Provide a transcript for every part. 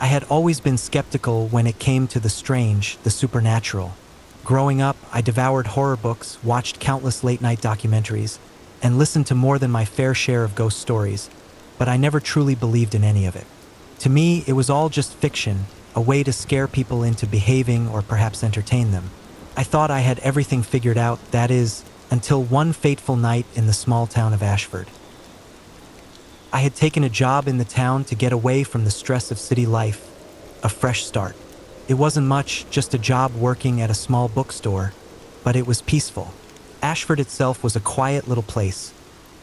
I had always been skeptical when it came to the strange, the supernatural. Growing up, I devoured horror books, watched countless late-night documentaries, and listened to more than my fair share of ghost stories, but I never truly believed in any of it. To me, it was all just fiction, a way to scare people into behaving or perhaps entertain them. I thought I had everything figured out, that is, until one fateful night in the small town of Ashford. I had taken a job in the town to get away from the stress of city life, a fresh start. It wasn't much, just a job working at a small bookstore, but it was peaceful. Ashford itself was a quiet little place,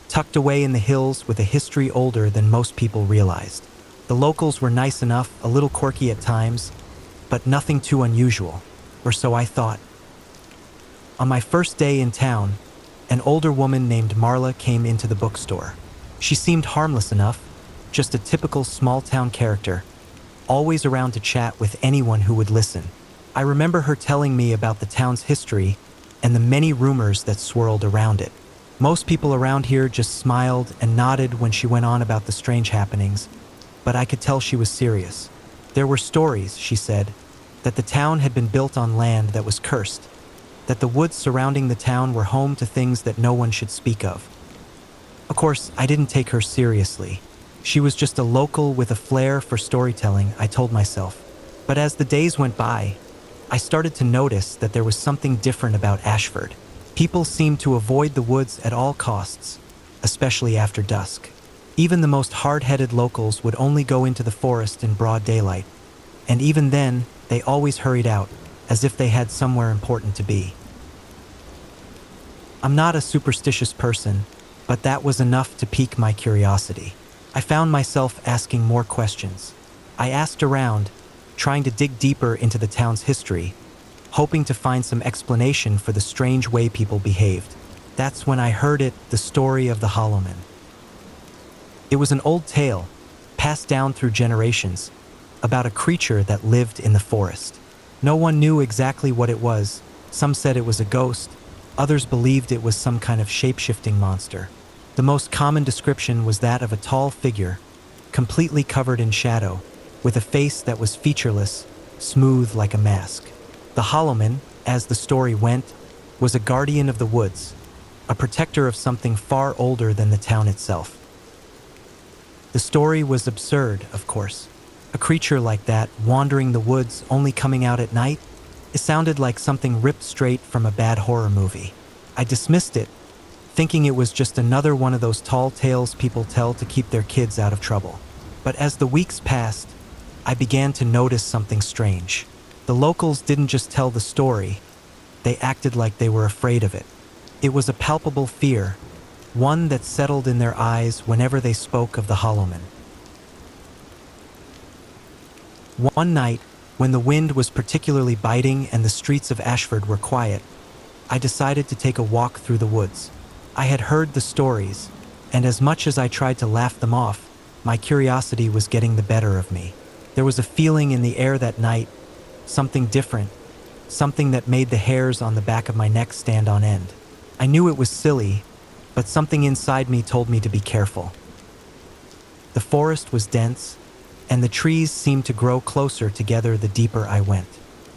tucked away in the hills with a history older than most people realized. The locals were nice enough, a little quirky at times, but nothing too unusual, or so I thought. On my first day in town, an older woman named Marla came into the bookstore. She seemed harmless enough, just a typical small-town character, always around to chat with anyone who would listen. I remember her telling me about the town's history and the many rumors that swirled around it. Most people around here just smiled and nodded when she went on about the strange happenings, but I could tell she was serious. There were stories, she said, that the town had been built on land that was cursed, that the woods surrounding the town were home to things that no one should speak of. Of course, I didn't take her seriously. She was just a local with a flair for storytelling, I told myself. But as the days went by, I started to notice that there was something different about Ashford. People seemed to avoid the woods at all costs, especially after dusk. Even the most hard-headed locals would only go into the forest in broad daylight, and even then, they always hurried out, as if they had somewhere important to be. I'm not a superstitious person, but that was enough to pique my curiosity. I found myself asking more questions. I asked around, trying to dig deeper into the town's history, hoping to find some explanation for the strange way people behaved. That's when I heard it, the story of the Hollowman. It was an old tale, passed down through generations, about a creature that lived in the forest. No one knew exactly what it was. Some said it was a ghost, others believed it was some kind of shape-shifting monster. The most common description was that of a tall figure, completely covered in shadow, with a face that was featureless, smooth like a mask. The Hollowman, as the story went, was a guardian of the woods, a protector of something far older than the town itself. The story was absurd, of course. A creature like that, wandering the woods, only coming out at night? It sounded like something ripped straight from a bad horror movie. I dismissed it, thinking it was just another one of those tall tales people tell to keep their kids out of trouble. But as the weeks passed, I began to notice something strange. The locals didn't just tell the story, they acted like they were afraid of it. It was a palpable fear, one that settled in their eyes whenever they spoke of the Hollowman. One night, when the wind was particularly biting and the streets of Ashford were quiet, I decided to take a walk through the woods. I had heard the stories, and as much as I tried to laugh them off, my curiosity was getting the better of me. There was a feeling in the air that night, something different, something that made the hairs on the back of my neck stand on end. I knew it was silly, but something inside me told me to be careful. The forest was dense, and the trees seemed to grow closer together the deeper I went.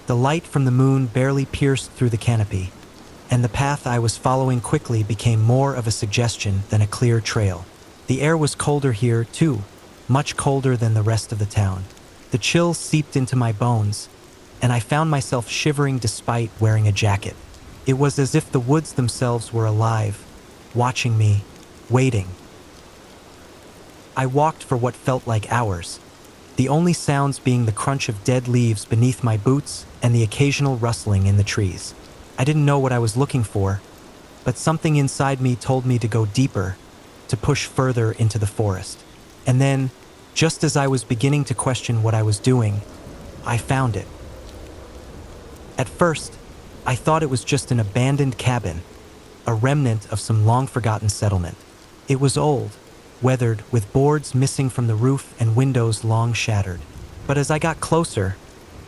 The light from the moon barely pierced through the canopy, and the path I was following quickly became more of a suggestion than a clear trail. The air was colder here, too, much colder than the rest of the town. The chill seeped into my bones, and I found myself shivering despite wearing a jacket. It was as if the woods themselves were alive, watching me, waiting. I walked for what felt like hours, the only sounds being the crunch of dead leaves beneath my boots and the occasional rustling in the trees. I didn't know what I was looking for, but something inside me told me to go deeper, to push further into the forest. And then, just as I was beginning to question what I was doing, I found it. At first, I thought it was just an abandoned cabin, a remnant of some long-forgotten settlement. It was old, weathered, with boards missing from the roof and windows long shattered. But as I got closer,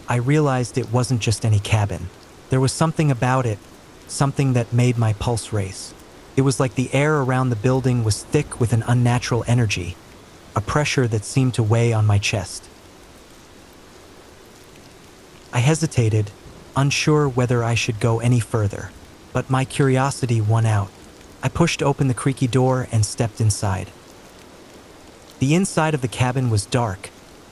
I realized it wasn't just any cabin. There was something about it, something that made my pulse race. It was like the air around the building was thick with an unnatural energy, a pressure that seemed to weigh on my chest. I hesitated, unsure whether I should go any further. But my curiosity won out. I pushed open the creaky door and stepped inside. The inside of the cabin was dark,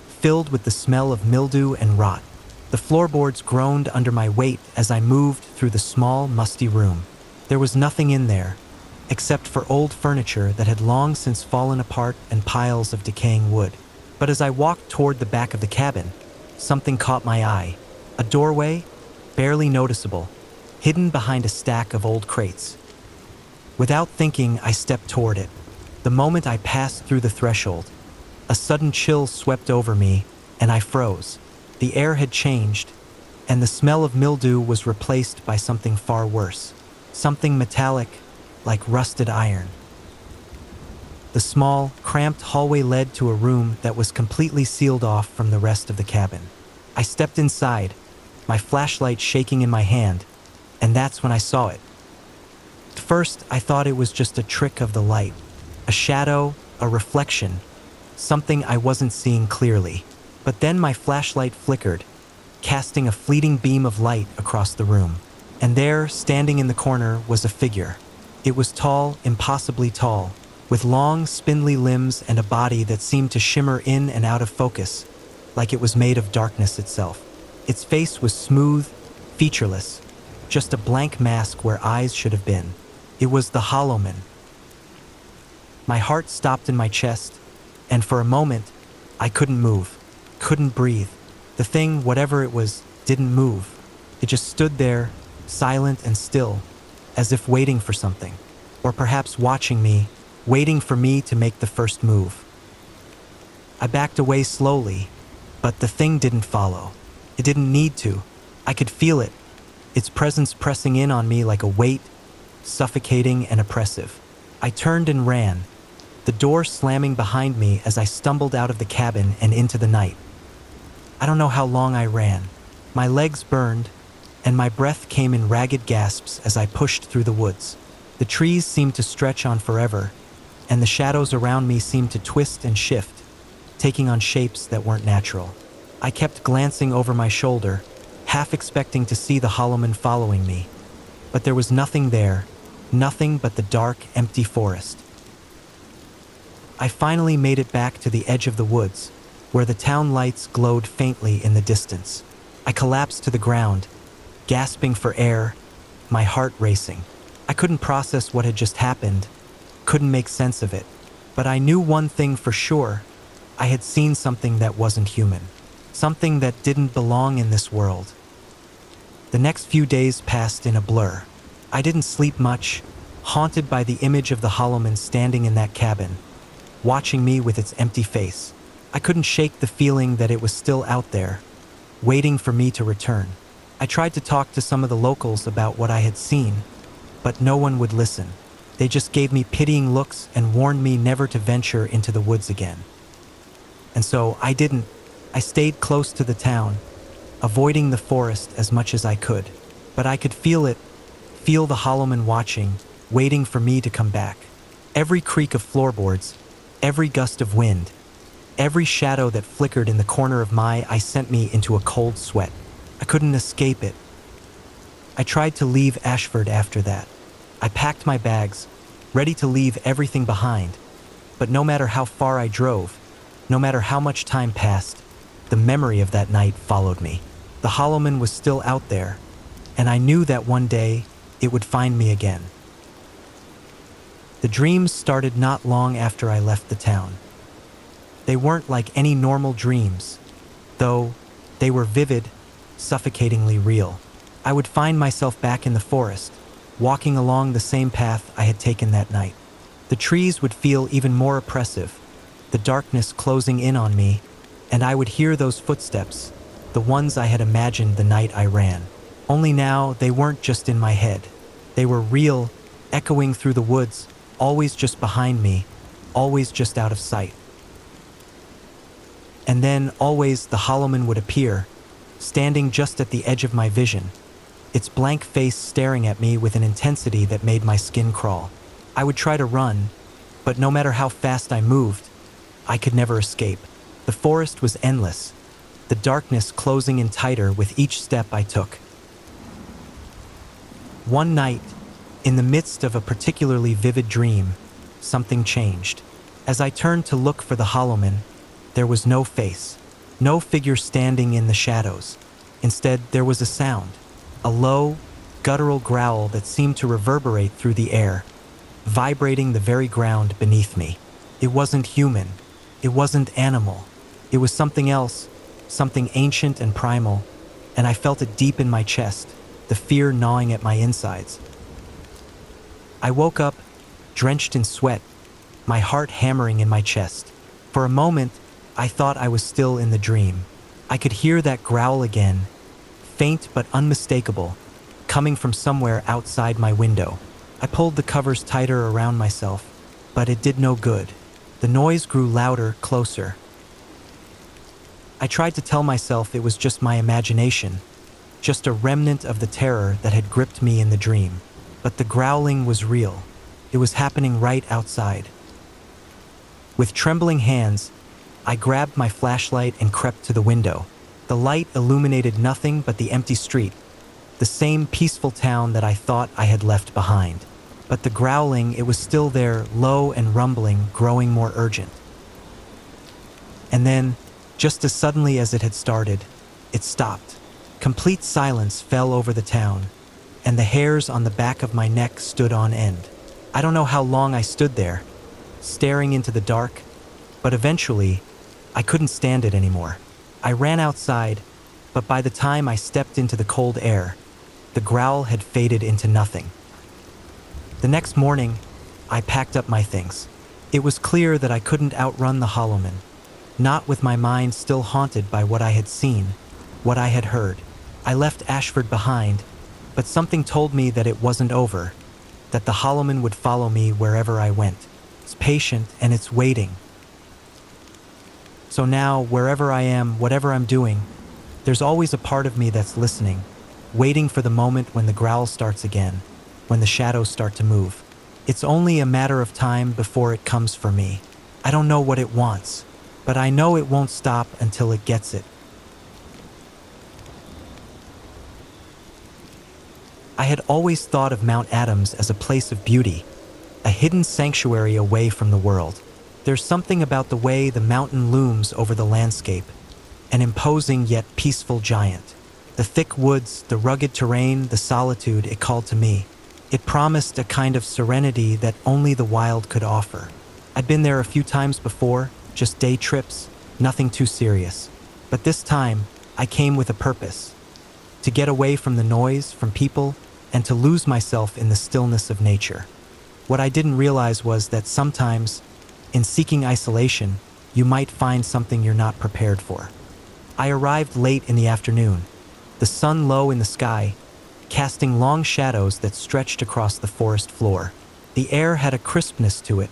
filled with the smell of mildew and rot. The floorboards groaned under my weight as I moved through the small, musty room. There was nothing in there, except for old furniture that had long since fallen apart and piles of decaying wood. But as I walked toward the back of the cabin, something caught my eye. A doorway, barely noticeable, hidden behind a stack of old crates. Without thinking, I stepped toward it. The moment I passed through the threshold, a sudden chill swept over me, and I froze. The air had changed, and the smell of mildew was replaced by something far worse. Something metallic, like rusted iron. The small, cramped hallway led to a room that was completely sealed off from the rest of the cabin. I stepped inside, my flashlight shaking in my hand, and that's when I saw it. At first, I thought it was just a trick of the light, a shadow, a reflection, something I wasn't seeing clearly. But then my flashlight flickered, casting a fleeting beam of light across the room. And there, standing in the corner, was a figure. It was tall, impossibly tall, with long, spindly limbs and a body that seemed to shimmer in and out of focus, like it was made of darkness itself. Its face was smooth, featureless, just a blank mask where eyes should have been. It was the Hollow Man. My heart stopped in my chest, and for a moment, I couldn't move, couldn't breathe. The thing, whatever it was, didn't move. It just stood there, silent and still, as if waiting for something, or perhaps watching me, waiting for me to make the first move. I backed away slowly, but the thing didn't follow. It didn't need to. I could feel it, its presence pressing in on me like a weight, suffocating and oppressive. I turned and ran, the door slamming behind me as I stumbled out of the cabin and into the night. I don't know how long I ran. My legs burned, and my breath came in ragged gasps as I pushed through the woods. The trees seemed to stretch on forever, and the shadows around me seemed to twist and shift, taking on shapes that weren't natural. I kept glancing over my shoulder, half expecting to see the Hollow Man following me. But there was nothing there, nothing but the dark, empty forest. I finally made it back to the edge of the woods, where the town lights glowed faintly in the distance. I collapsed to the ground, gasping for air, my heart racing. I couldn't process what had just happened, couldn't make sense of it. But I knew one thing for sure. I had seen something that wasn't human. Something that didn't belong in this world. The next few days passed in a blur. I didn't sleep much, haunted by the image of the Hollow Man standing in that cabin, watching me with its empty face. I couldn't shake the feeling that it was still out there, waiting for me to return. I tried to talk to some of the locals about what I had seen, but no one would listen. They just gave me pitying looks and warned me never to venture into the woods again. And so I didn't. I stayed close to the town, avoiding the forest as much as I could. But I could feel it, feel the Hollow Man watching, waiting for me to come back. Every creak of floorboards, every gust of wind, every shadow that flickered in the corner of my eye sent me into a cold sweat. I couldn't escape it. I tried to leave Ashford after that. I packed my bags, ready to leave everything behind. But no matter how far I drove, no matter how much time passed, the memory of that night followed me. The Hollow Man was still out there, and I knew that one day it would find me again. The dreams started not long after I left the town. They weren't like any normal dreams, though they were vivid, suffocatingly real. I would find myself back in the forest, walking along the same path I had taken that night. The trees would feel even more oppressive, the darkness closing in on me, and I would hear those footsteps, the ones I had imagined the night I ran. Only now, they weren't just in my head. They were real, echoing through the woods, always just behind me, always just out of sight. And then, always, the Hollow Man would appear, standing just at the edge of my vision, its blank face staring at me with an intensity that made my skin crawl. I would try to run, but no matter how fast I moved, I could never escape. The forest was endless, the darkness closing in tighter with each step I took. One night, in the midst of a particularly vivid dream, something changed. As I turned to look for the Hollowman, there was no face, no figure standing in the shadows. Instead, there was a sound, a low, guttural growl that seemed to reverberate through the air, vibrating the very ground beneath me. It wasn't human. It wasn't animal. It was something else, something ancient and primal, and I felt it deep in my chest, the fear gnawing at my insides. I woke up, drenched in sweat, my heart hammering in my chest. For a moment, I thought I was still in the dream. I could hear that growl again, faint but unmistakable, coming from somewhere outside my window. I pulled the covers tighter around myself, but it did no good. The noise grew louder, closer. I tried to tell myself it was just my imagination, just a remnant of the terror that had gripped me in the dream. But the growling was real. It was happening right outside. With trembling hands, I grabbed my flashlight and crept to the window. The light illuminated nothing but the empty street, the same peaceful town that I thought I had left behind. But the growling, it was still there, low and rumbling, growing more urgent. And then, just as suddenly as it had started, it stopped. Complete silence fell over the town, and the hairs on the back of my neck stood on end. I don't know how long I stood there, staring into the dark, but eventually, I couldn't stand it anymore. I ran outside, but by the time I stepped into the cold air, the growl had faded into nothing. The next morning, I packed up my things. It was clear that I couldn't outrun the Hollowman, not with my mind still haunted by what I had seen, what I had heard. I left Ashford behind, but something told me that it wasn't over, that the Hollowman would follow me wherever I went. It's patient and it's waiting. So now, wherever I am, whatever I'm doing, there's always a part of me that's listening, waiting for the moment when the growl starts again, when the shadows start to move. It's only a matter of time before it comes for me. I don't know what it wants, but I know it won't stop until it gets it. I had always thought of Mount Adams as a place of beauty, a hidden sanctuary away from the world. There's something about the way the mountain looms over the landscape, an imposing yet peaceful giant. The thick woods, the rugged terrain, the solitude it called to me. It promised a kind of serenity that only the wild could offer. I'd been there a few times before, just day trips, nothing too serious. But this time, I came with a purpose. To get away from the noise, from people, and to lose myself in the stillness of nature. What I didn't realize was that sometimes, in seeking isolation, you might find something you're not prepared for. I arrived late in the afternoon, the sun low in the sky, casting long shadows that stretched across the forest floor. The air had a crispness to it,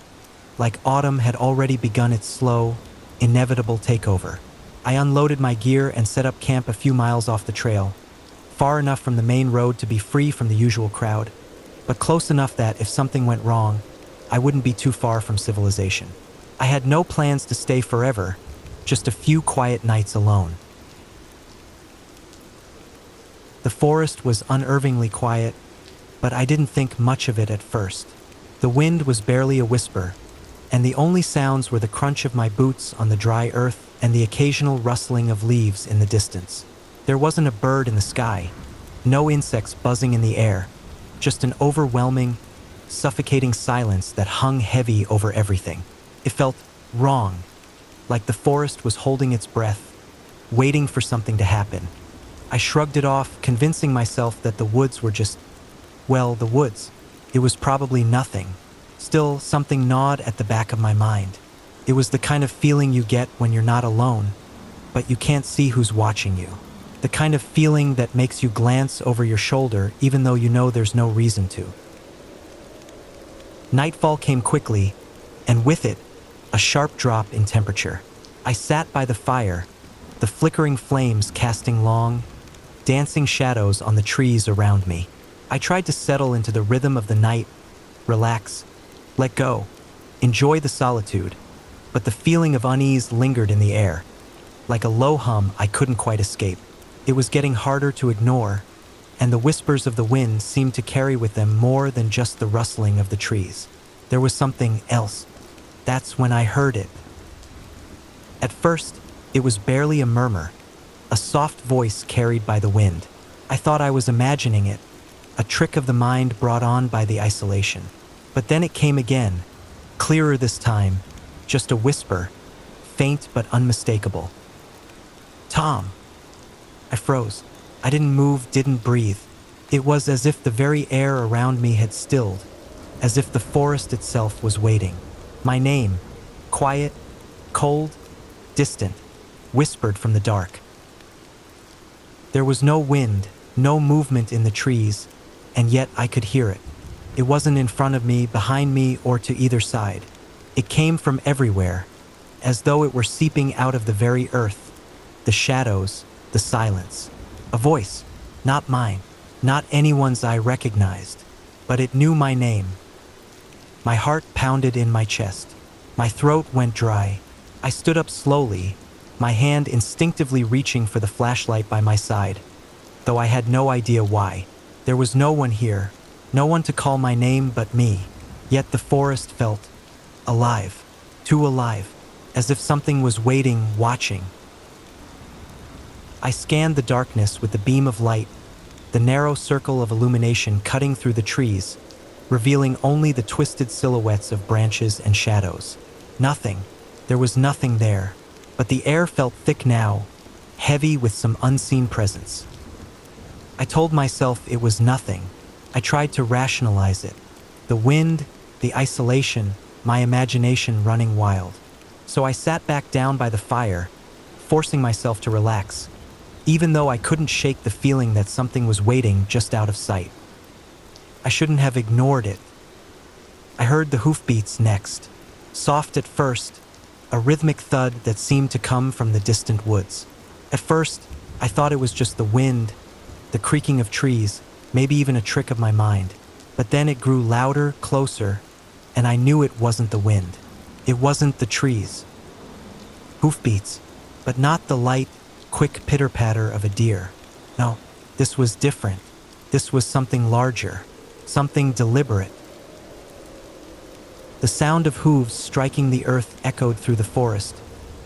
like autumn had already begun its slow, inevitable takeover. I unloaded my gear and set up camp a few miles off the trail, far enough from the main road to be free from the usual crowd, but close enough that if something went wrong, I wouldn't be too far from civilization. I had no plans to stay forever, just a few quiet nights alone. The forest was unnervingly quiet, but I didn't think much of it at first. The wind was barely a whisper, and the only sounds were the crunch of my boots on the dry earth and the occasional rustling of leaves in the distance. There wasn't a bird in the sky, no insects buzzing in the air, just an overwhelming, suffocating silence that hung heavy over everything. It felt wrong, like the forest was holding its breath, waiting for something to happen. I shrugged it off, convincing myself that the woods were just, well, the woods. It was probably nothing. Still, something gnawed at the back of my mind. It was the kind of feeling you get when you're not alone, but you can't see who's watching you. The kind of feeling that makes you glance over your shoulder even though you know there's no reason to. Nightfall came quickly, and with it, a sharp drop in temperature. I sat by the fire, the flickering flames casting long, dancing shadows on the trees around me. I tried to settle into the rhythm of the night, relax, let go, enjoy the solitude, but the feeling of unease lingered in the air. like a low hum I couldn't quite escape. It was getting harder to ignore, and the whispers of the wind seemed to carry with them more than just the rustling of the trees. There was something else. That's when I heard it. At first, it was barely a murmur, a soft voice carried by the wind. I thought I was imagining it, a trick of the mind brought on by the isolation. But then it came again, clearer this time, just a whisper, faint but unmistakable. "Tom." I froze. I didn't move, didn't breathe. It was as if the very air around me had stilled, as if the forest itself was waiting. My name, quiet, cold, distant, whispered from the dark. There was no wind, no movement in the trees, and yet I could hear it. It wasn't in front of me, behind me, or to either side. It came from everywhere, as though it were seeping out of the very earth, the shadows, the silence. A voice, not mine, not anyone's I recognized, but it knew my name. My heart pounded in my chest. My throat went dry. I stood up slowly, my hand instinctively reaching for the flashlight by my side, though I had no idea why. There was no one here, no one to call my name but me. Yet the forest felt alive, too alive, as if something was waiting, watching. I scanned the darkness with the beam of light, the narrow circle of illumination cutting through the trees, revealing only the twisted silhouettes of branches and shadows. Nothing. There was nothing there, but the air felt thick now, heavy with some unseen presence. I told myself it was nothing. I tried to rationalize it. The wind, the isolation, my imagination running wild. So I sat back down by the fire, forcing myself to relax, even though I couldn't shake the feeling that something was waiting just out of sight. I shouldn't have ignored it. I heard the hoofbeats next, soft at first, a rhythmic thud that seemed to come from the distant woods. At first, I thought it was just the wind, the creaking of trees, maybe even a trick of my mind. But then it grew louder, closer, and I knew it wasn't the wind. It wasn't the trees. Hoofbeats, but not the light, quick pitter-patter of a deer. No, this was different. This was something larger, something deliberate. The sound of hooves striking the earth echoed through the forest,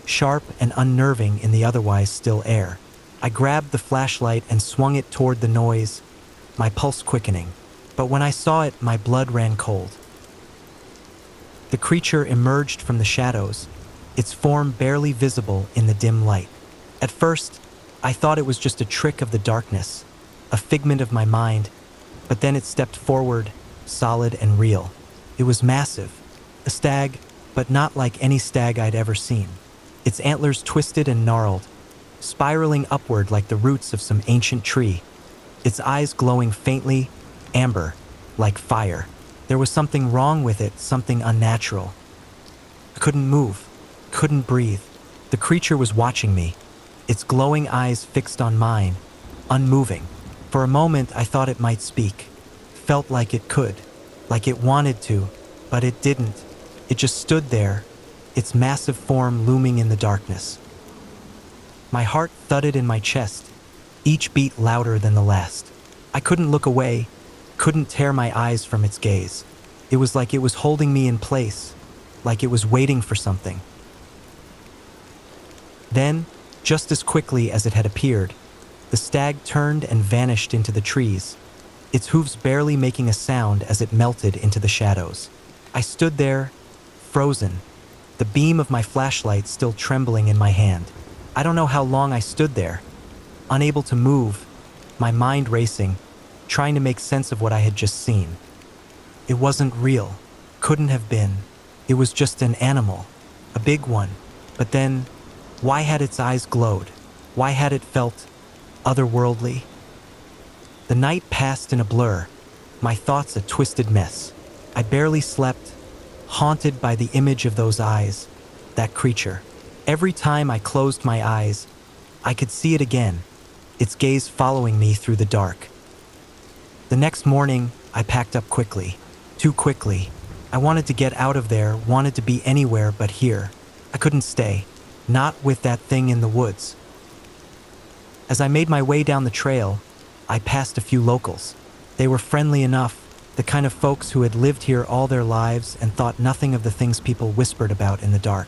sharp and unnerving in the otherwise still air. I grabbed the flashlight and swung it toward the noise, my pulse quickening. But when I saw it, my blood ran cold. The creature emerged from the shadows, its form barely visible in the dim light. At first, I thought it was just a trick of the darkness, a figment of my mind, but then it stepped forward, solid and real. It was massive, a stag, but not like any stag I'd ever seen. Its antlers twisted and gnarled, spiraling upward like the roots of some ancient tree, its eyes glowing faintly, amber, like fire. There was something wrong with it, something unnatural. I couldn't move, couldn't breathe. The creature was watching me, its glowing eyes fixed on mine, unmoving. For a moment, I thought it might speak. Felt like it could, like it wanted to, but it didn't. It just stood there, its massive form looming in the darkness. My heart thudded in my chest, each beat louder than the last. I couldn't look away, couldn't tear my eyes from its gaze. It was like it was holding me in place, like it was waiting for something. Then, just as quickly as it had appeared, the stag turned and vanished into the trees, its hooves barely making a sound as it melted into the shadows. I stood there, frozen, the beam of my flashlight still trembling in my hand. I don't know how long I stood there, unable to move, my mind racing, trying to make sense of what I had just seen. It wasn't real, couldn't have been. It was just an animal, a big one. But then, why had its eyes glowed? Why had it felt otherworldly? The night passed in a blur, my thoughts a twisted mess. I barely slept, haunted by the image of those eyes, that creature. Every time I closed my eyes, I could see it again, its gaze following me through the dark. The next morning, I packed up quickly, too quickly. I wanted to get out of there, wanted to be anywhere but here. I couldn't stay. Not with that thing in the woods. As I made my way down the trail, I passed a few locals. They were friendly enough, the kind of folks who had lived here all their lives and thought nothing of the things people whispered about in the dark.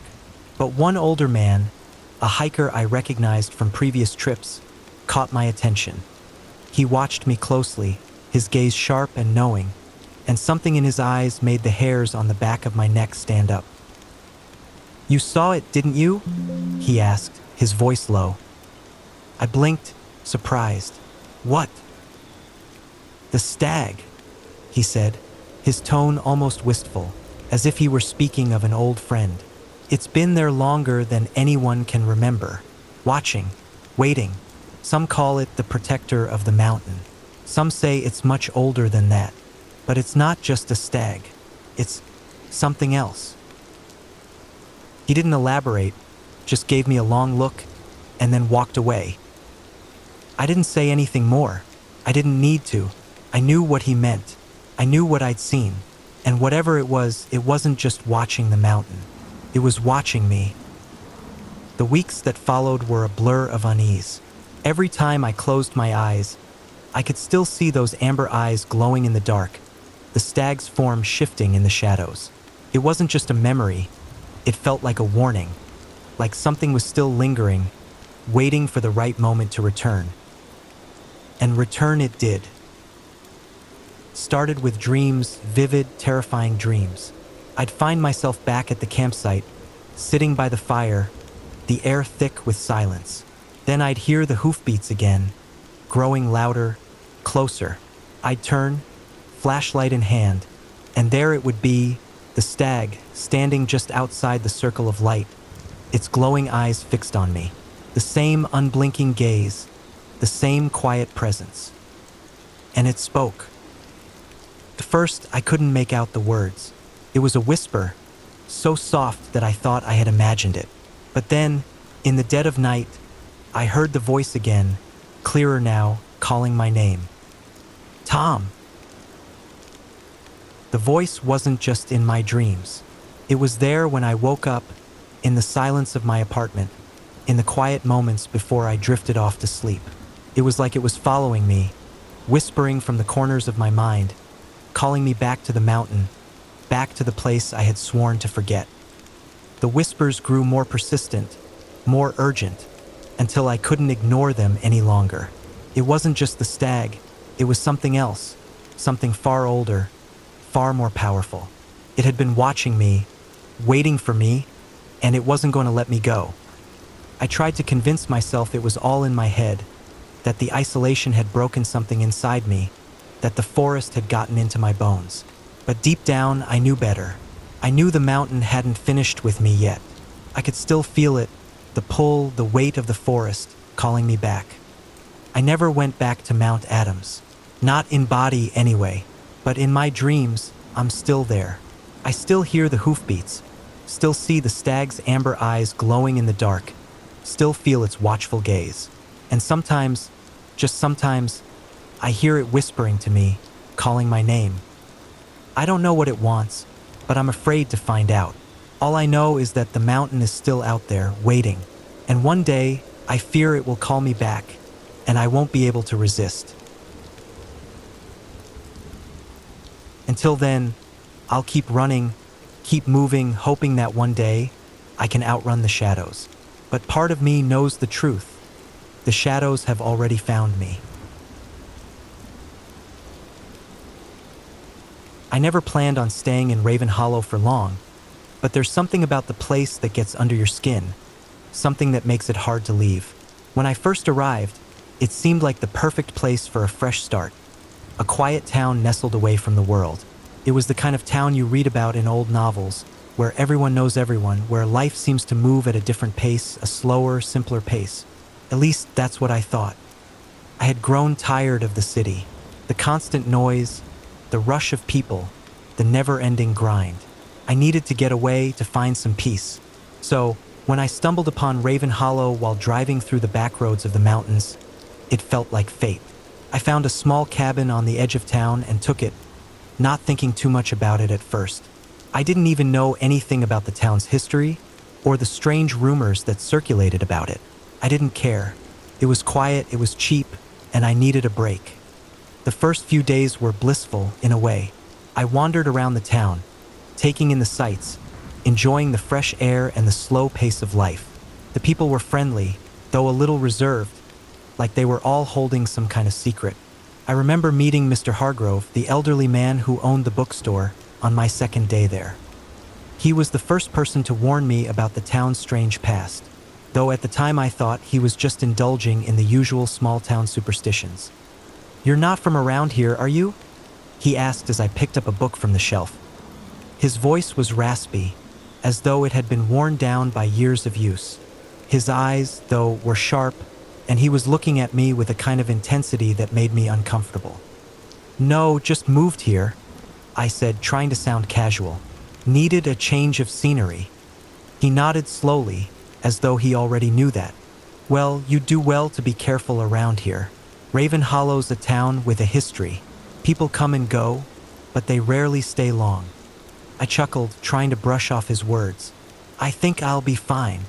But one older man, a hiker I recognized from previous trips, caught my attention. He watched me closely, his gaze sharp and knowing, and something in his eyes made the hairs on the back of my neck stand up. "You saw it, didn't you?" he asked, his voice low. I blinked, surprised. "What?" "The stag," he said, his tone almost wistful, as if he were speaking of an old friend. "It's been there longer than anyone can remember. Watching, waiting. Some call it the protector of the mountain. Some say it's much older than that. But it's not just a stag. It's something else." He didn't elaborate, just gave me a long look, and then walked away. I didn't say anything more. I didn't need to. I knew what he meant. I knew what I'd seen. And whatever it wasn't just watching the mountain. It was watching me. The weeks that followed were a blur of unease. Every time I closed my eyes, I could still see those amber eyes glowing in the dark, the stag's form shifting in the shadows. It wasn't just a memory. It felt like a warning, like something was still lingering, waiting for the right moment to return. And return it did. Started with dreams, vivid, terrifying dreams. I'd find myself back at the campsite, sitting by the fire, the air thick with silence. Then I'd hear the hoofbeats again, growing louder, closer. I'd turn, flashlight in hand, and there it would be, the stag, standing just outside the circle of light, its glowing eyes fixed on me. The same unblinking gaze, the same quiet presence. And it spoke. At first, I couldn't make out the words. It was a whisper, so soft that I thought I had imagined it. But then, in the dead of night, I heard the voice again, clearer now, calling my name. "Tom." The voice wasn't just in my dreams. It was there when I woke up, in the silence of my apartment, in the quiet moments before I drifted off to sleep. It was like it was following me, whispering from the corners of my mind, calling me back to the mountain, back to the place I had sworn to forget. The whispers grew more persistent, more urgent, until I couldn't ignore them any longer. It wasn't just the stag, it was something else, something far older, far more powerful. It had been watching me, waiting for me, and it wasn't going to let me go. I tried to convince myself it was all in my head, that the isolation had broken something inside me, that the forest had gotten into my bones. But deep down, I knew better. I knew the mountain hadn't finished with me yet. I could still feel it, the pull, the weight of the forest, calling me back. I never went back to Mount Adams. Not in body anyway, but in my dreams, I'm still there. I still hear the hoofbeats, still see the stag's amber eyes glowing in the dark, still feel its watchful gaze. And sometimes, just sometimes, I hear it whispering to me, calling my name. I don't know what it wants, but I'm afraid to find out. All I know is that the mountain is still out there, waiting. And one day, I fear it will call me back, and I won't be able to resist. Until then, I'll keep running, keep moving, hoping that one day, I can outrun the shadows. But part of me knows the truth. The shadows have already found me. I never planned on staying in Raven Hollow for long, but there's something about the place that gets under your skin, something that makes it hard to leave. When I first arrived, it seemed like the perfect place for a fresh start, a quiet town nestled away from the world. It was the kind of town you read about in old novels, where everyone knows everyone, where life seems to move at a different pace, a slower, simpler pace. At least that's what I thought. I had grown tired of the city, the constant noise, the rush of people, the never-ending grind. I needed to get away to find some peace. So, when I stumbled upon Raven Hollow while driving through the back roads of the mountains, it felt like fate. I found a small cabin on the edge of town and took it, not thinking too much about it at first. I didn't even know anything about the town's history, or the strange rumors that circulated about it. I didn't care. It was quiet, it was cheap, and I needed a break. The first few days were blissful in a way. I wandered around the town, taking in the sights, enjoying the fresh air and the slow pace of life. The people were friendly, though a little reserved, like they were all holding some kind of secret. I remember meeting Mr. Hargrove, the elderly man who owned the bookstore, on my second day there. He was the first person to warn me about the town's strange past, though at the time I thought he was just indulging in the usual small-town superstitions. "You're not from around here, are you?" he asked as I picked up a book from the shelf. His voice was raspy, as though it had been worn down by years of use. His eyes, though, were sharp, and he was looking at me with a kind of intensity that made me uncomfortable. "No, just moved here," I said, trying to sound casual. "Needed a change of scenery." He nodded slowly, as though he already knew that. "Well, you do well to be careful around here. Raven Hollow's a town with a history. People come and go, but they rarely stay long." I chuckled, trying to brush off his words. "I think I'll be fine."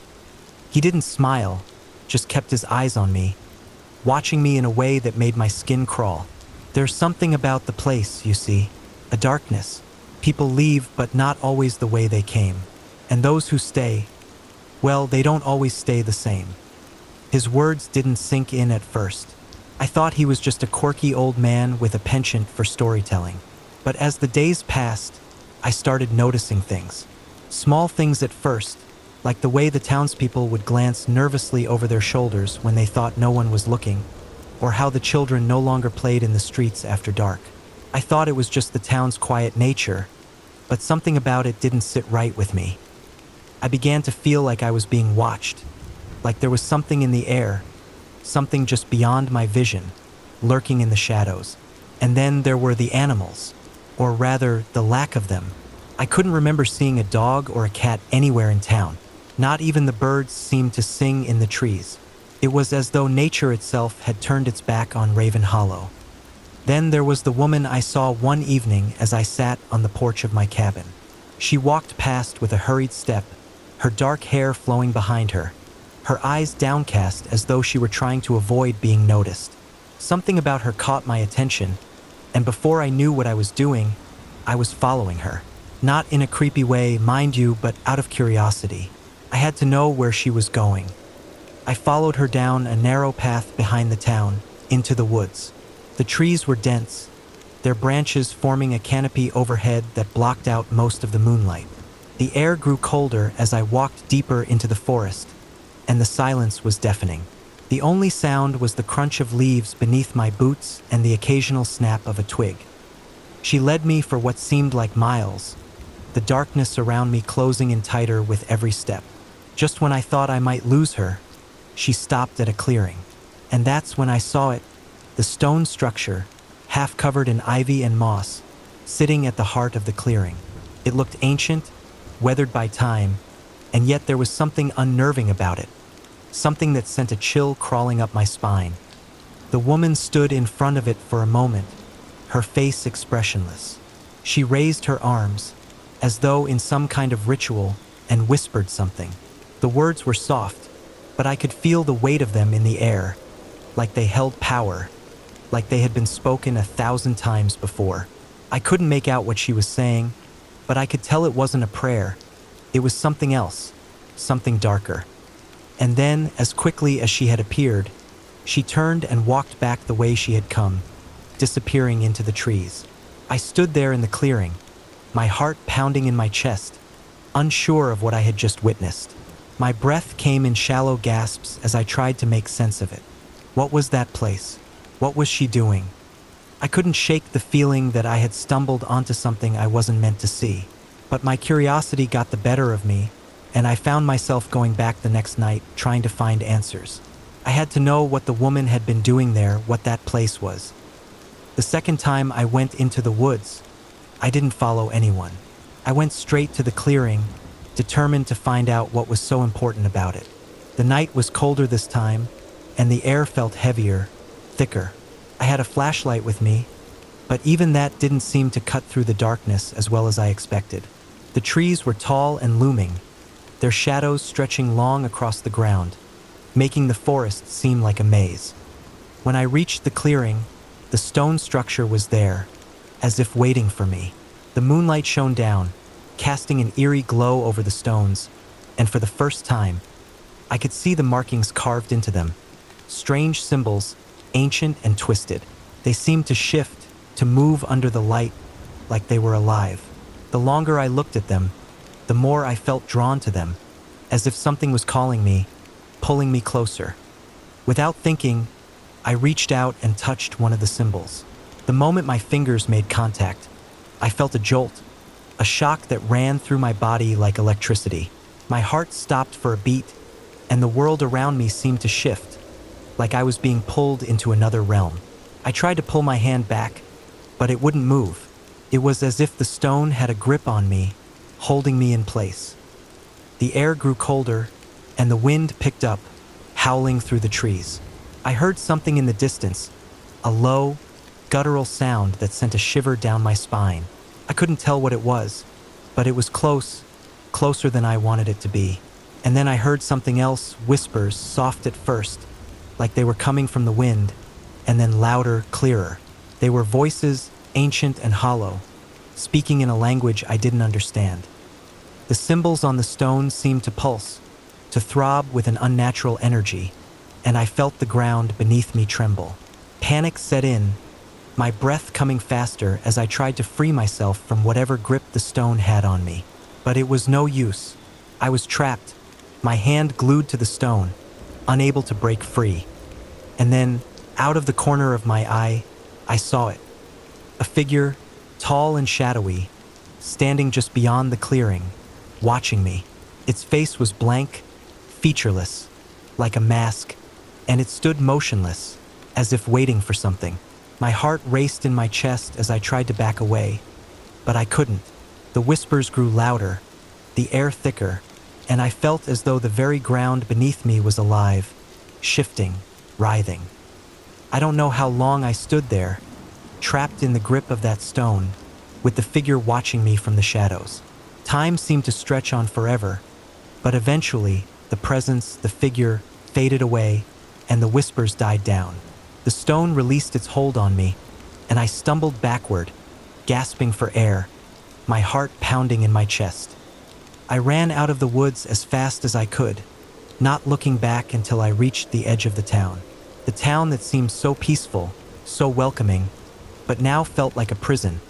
He didn't smile, just kept his eyes on me, watching me in a way that made my skin crawl. "There's something about the place, you see. A darkness. People leave, but not always the way they came. And those who stay, well, they don't always stay the same." His words didn't sink in at first. I thought he was just a quirky old man with a penchant for storytelling. But as the days passed, I started noticing things. Small things at first, like the way the townspeople would glance nervously over their shoulders when they thought no one was looking, or how the children no longer played in the streets after dark. I thought it was just the town's quiet nature, but something about it didn't sit right with me. I began to feel like I was being watched, like there was something in the air, something just beyond my vision, lurking in the shadows. And then there were the animals, or rather, the lack of them. I couldn't remember seeing a dog or a cat anywhere in town. Not even the birds seemed to sing in the trees. It was as though nature itself had turned its back on Raven Hollow. Then there was the woman I saw one evening as I sat on the porch of my cabin. She walked past with a hurried step, her dark hair flowing behind her, her eyes downcast as though she were trying to avoid being noticed. Something about her caught my attention, and before I knew what I was doing, I was following her. Not in a creepy way, mind you, but out of curiosity. I had to know where she was going. I followed her down a narrow path behind the town, into the woods. The trees were dense, their branches forming a canopy overhead that blocked out most of the moonlight. The air grew colder as I walked deeper into the forest, and the silence was deafening. The only sound was the crunch of leaves beneath my boots and the occasional snap of a twig. She led me for what seemed like miles, the darkness around me closing in tighter with every step. Just when I thought I might lose her, she stopped at a clearing. And that's when I saw it, the stone structure, half covered in ivy and moss, sitting at the heart of the clearing. It looked ancient, weathered by time, and yet there was something unnerving about it, something that sent a chill crawling up my spine. The woman stood in front of it for a moment, her face expressionless. She raised her arms, as though in some kind of ritual, and whispered something. The words were soft, but I could feel the weight of them in the air, like they held power, like they had been spoken 1,000 times before. I couldn't make out what she was saying, but I could tell it wasn't a prayer. It was something else, something darker. And then, as quickly as she had appeared, she turned and walked back the way she had come, disappearing into the trees. I stood there in the clearing, my heart pounding in my chest, unsure of what I had just witnessed. My breath came in shallow gasps as I tried to make sense of it. What was that place? What was she doing? I couldn't shake the feeling that I had stumbled onto something I wasn't meant to see. But my curiosity got the better of me, and I found myself going back the next night trying to find answers. I had to know what the woman had been doing there, what that place was. The second time I went into the woods, I didn't follow anyone. I went straight to the clearing, determined to find out what was so important about it. The night was colder this time, and the air felt heavier, thicker. I had a flashlight with me, but even that didn't seem to cut through the darkness as well as I expected. The trees were tall and looming, their shadows stretching long across the ground, making the forest seem like a maze. When I reached the clearing, the stone structure was there, as if waiting for me. The moonlight shone down, casting an eerie glow over the stones, and for the first time, I could see the markings carved into them. Strange symbols, ancient and twisted. They seemed to shift, to move under the light, like they were alive. The longer I looked at them, the more I felt drawn to them, as if something was calling me, pulling me closer. Without thinking, I reached out and touched one of the symbols. The moment my fingers made contact, I felt a jolt, a shock that ran through my body like electricity. My heart stopped for a beat, and the world around me seemed to shift, like I was being pulled into another realm. I tried to pull my hand back, but it wouldn't move. It was as if the stone had a grip on me, holding me in place. The air grew colder, and the wind picked up, howling through the trees. I heard something in the distance, a low, guttural sound that sent a shiver down my spine. I couldn't tell what it was, but it was close, closer than I wanted it to be. And then I heard something else, whispers, soft at first, like they were coming from the wind, and then louder, clearer. They were voices, ancient and hollow, speaking in a language I didn't understand. The symbols on the stone seemed to pulse, to throb with an unnatural energy, and I felt the ground beneath me tremble. Panic set in, my breath coming faster as I tried to free myself from whatever grip the stone had on me. But it was no use. I was trapped, my hand glued to the stone, unable to break free. And then, out of the corner of my eye, I saw it. A figure, tall and shadowy, standing just beyond the clearing, watching me. Its face was blank, featureless, like a mask, and it stood motionless, as if waiting for something. My heart raced in my chest as I tried to back away, but I couldn't. The whispers grew louder, the air thicker, and I felt as though the very ground beneath me was alive, shifting, writhing. I don't know how long I stood there, trapped in the grip of that stone, with the figure watching me from the shadows. Time seemed to stretch on forever, but eventually, the presence, the figure, faded away, and the whispers died down. The stone released its hold on me, and I stumbled backward, gasping for air, my heart pounding in my chest. I ran out of the woods as fast as I could, not looking back until I reached the edge of the town. The town that seemed so peaceful, so welcoming, but now felt like a prison,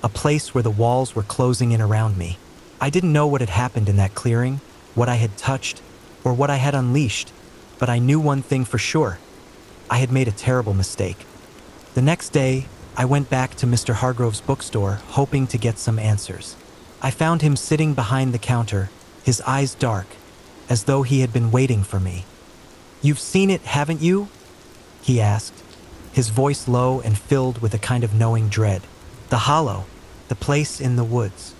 a place where the walls were closing in around me. I didn't know what had happened in that clearing, what I had touched, or what I had unleashed, but I knew one thing for sure. I had made a terrible mistake. The next day, I went back to Mr. Hargrove's bookstore, hoping to get some answers. I found him sitting behind the counter, his eyes dark, as though he had been waiting for me. "You've seen it, haven't you?" he asked, his voice low and filled with a kind of knowing dread. "The hollow, the place in the woods."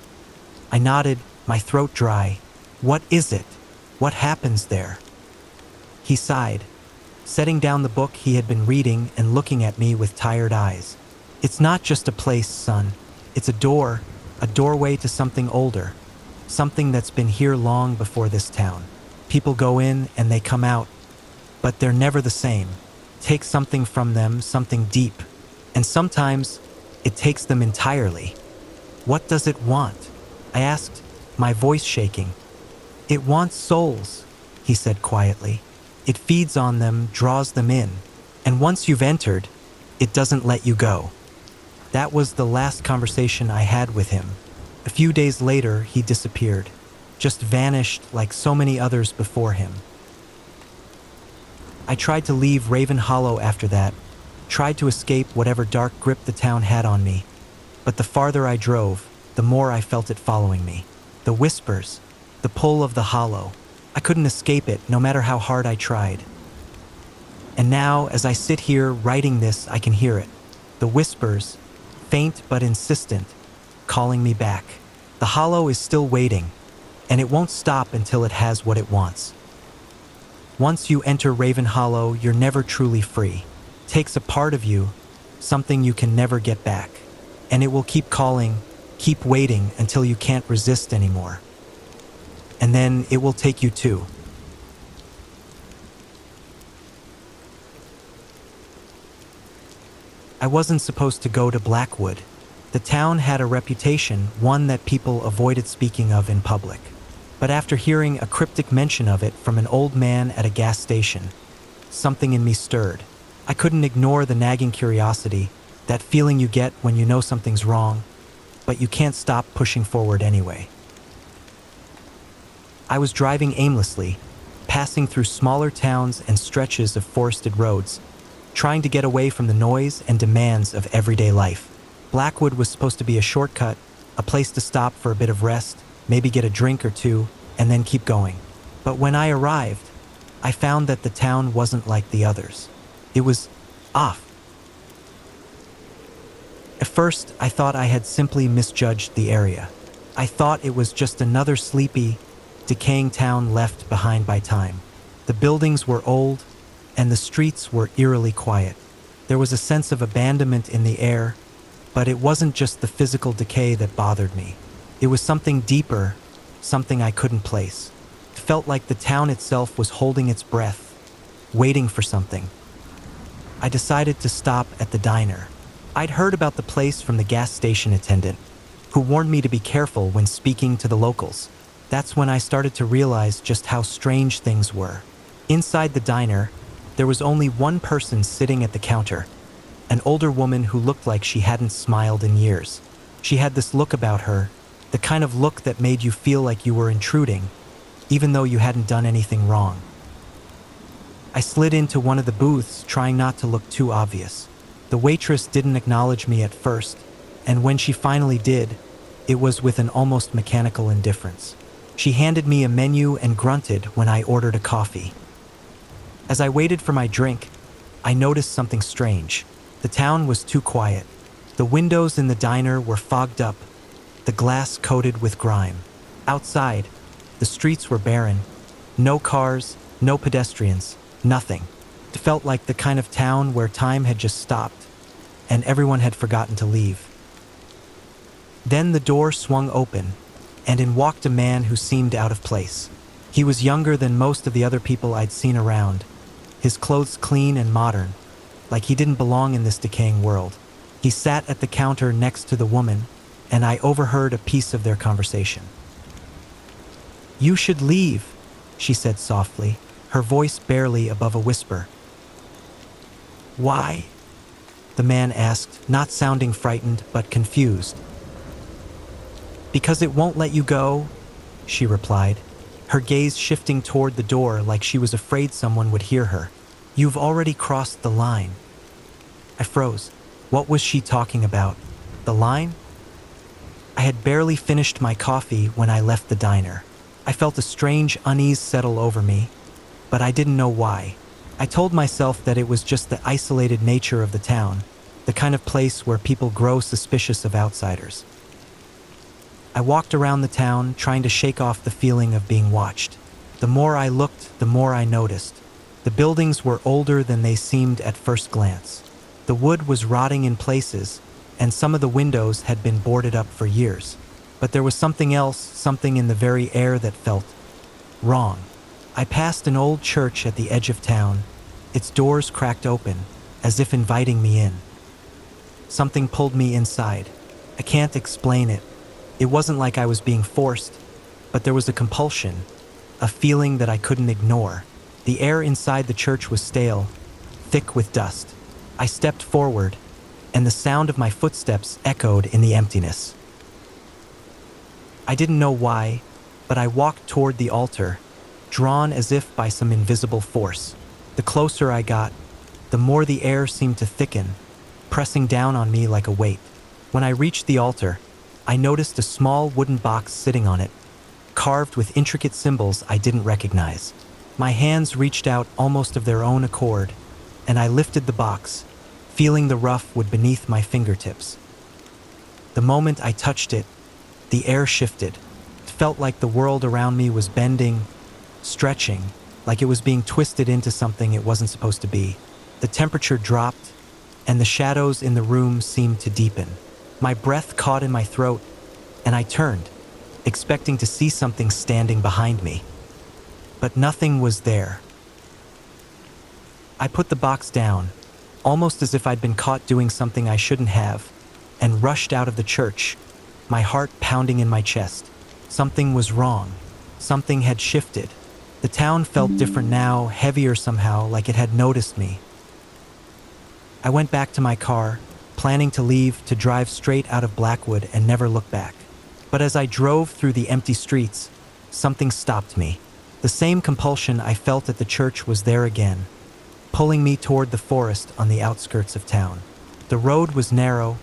I nodded, my throat dry. "What is it? What happens there?" He sighed, setting down the book he had been reading and looking at me with tired eyes. "It's not just a place, son. It's a doorway to something older, something that's been here long before this town. People go in and they come out, but they're never the same. Take something from them, something deep, and sometimes it takes them entirely." "What does it want?" I asked, my voice shaking. "It wants souls," he said quietly. "It feeds on them, draws them in, and once you've entered, it doesn't let you go." That was the last conversation I had with him. A few days later, he disappeared, just vanished like so many others before him. I tried to leave Raven Hollow after that, tried to escape whatever dark grip the town had on me, but the farther I drove, the more I felt it following me. The whispers, the pull of the hollow. I couldn't escape it, no matter how hard I tried. And now, as I sit here writing this, I can hear it. The whispers, faint but insistent, calling me back. The hollow is still waiting, and it won't stop until it has what it wants. Once you enter Raven Hollow, you're never truly free. It takes a part of you, something you can never get back. And it will keep calling, keep waiting until you can't resist anymore. and then it will take you too. I wasn't supposed to go to Blackwood. The town had a reputation, one that people avoided speaking of in public. But after hearing a cryptic mention of it from an old man at a gas station, something in me stirred. I couldn't ignore the nagging curiosity, that feeling you get when you know something's wrong, but you can't stop pushing forward anyway. I was driving aimlessly, passing through smaller towns and stretches of forested roads, trying to get away from the noise and demands of everyday life. Blackwood was supposed to be a shortcut, a place to stop for a bit of rest, maybe get a drink or two, and then keep going. But when I arrived, I found that the town wasn't like the others. It was off. At first, I thought I had simply misjudged the area. I thought it was just another sleepy, decaying town left behind by time. The buildings were old, and the streets were eerily quiet. There was a sense of abandonment in the air, but it wasn't just the physical decay that bothered me. It was something deeper, something I couldn't place. It felt like the town itself was holding its breath, waiting for something. I decided to stop at the diner. I'd heard about the place from the gas station attendant, who warned me to be careful when speaking to the locals. That's when I started to realize just how strange things were. Inside the diner, there was only one person sitting at the counter, an older woman who looked like she hadn't smiled in years. She had this look about her, the kind of look that made you feel like you were intruding, even though you hadn't done anything wrong. I slid into one of the booths, trying not to look too obvious. The waitress didn't acknowledge me at first, and when she finally did, it was with an almost mechanical indifference. She handed me a menu and grunted when I ordered a coffee. As I waited for my drink, I noticed something strange. The town was too quiet. The windows in the diner were fogged up, the glass coated with grime. Outside, the streets were barren. No cars, no pedestrians, nothing. It felt like the kind of town where time had just stopped, and everyone had forgotten to leave. Then the door swung open, and in walked a man who seemed out of place. He was younger than most of the other people I'd seen around, his clothes clean and modern, like he didn't belong in this decaying world. He sat at the counter next to the woman, and I overheard a piece of their conversation. "You should leave," she said softly, her voice barely above a whisper. "Why?" the man asked, not sounding frightened but confused. "Because it won't let you go," she replied, her gaze shifting toward the door like she was afraid someone would hear her. "You've already crossed the line." I froze. What was she talking about? The line? I had barely finished my coffee when I left the diner. I felt a strange unease settle over me, but I didn't know why. I told myself that it was just the isolated nature of the town, the kind of place where people grow suspicious of outsiders. I walked around the town, trying to shake off the feeling of being watched. The more I looked, the more I noticed. The buildings were older than they seemed at first glance. The wood was rotting in places, and some of the windows had been boarded up for years. But there was something else, something in the very air that felt wrong. I passed an old church at the edge of town, its doors cracked open, as if inviting me in. Something pulled me inside. I can't explain it. It wasn't like I was being forced, but there was a compulsion, a feeling that I couldn't ignore. The air inside the church was stale, thick with dust. I stepped forward, and the sound of my footsteps echoed in the emptiness. I didn't know why, but I walked toward the altar, drawn as if by some invisible force. The closer I got, the more the air seemed to thicken, pressing down on me like a weight. When I reached the altar, I noticed a small wooden box sitting on it, carved with intricate symbols I didn't recognize. My hands reached out almost of their own accord, and I lifted the box, feeling the rough wood beneath my fingertips. The moment I touched it, the air shifted. It felt like the world around me was bending, stretching, like it was being twisted into something it wasn't supposed to be. The temperature dropped, and the shadows in the room seemed to deepen. My breath caught in my throat, and I turned. expecting to see something standing behind me. But nothing was there. I put the box down, almost as if I'd been caught doing something I shouldn't have, and rushed out of the church, my heart pounding in my chest. Something was wrong. Something had shifted. The town felt different now, heavier somehow, like it had noticed me. I went back to my car, planning to leave, to drive straight out of Blackwood and never look back. But as I drove through the empty streets, something stopped me. The same compulsion I felt at the church was there again, pulling me toward the forest on the outskirts of town. The road was narrow,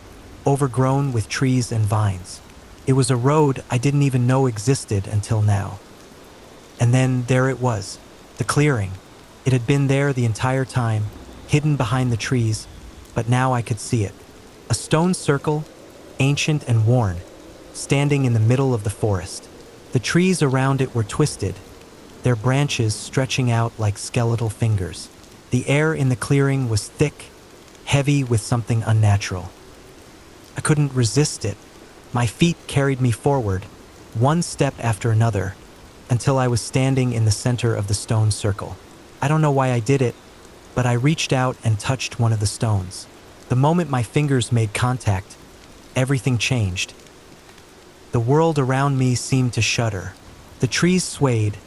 overgrown with trees and vines. It was a road I didn't even know existed until now. And then there it was, the clearing. It had been there the entire time, hidden behind the trees, but now I could see it. A stone circle, ancient and worn, standing in the middle of the forest. The trees around it were twisted, their branches stretching out like skeletal fingers. The air in the clearing was thick, heavy with something unnatural. I couldn't resist it. My feet carried me forward, one step after another, until I was standing in the center of the stone circle. I don't know why I did it, but I reached out and touched one of the stones. The moment my fingers made contact, everything changed. The world around me seemed to shudder. The trees swayed,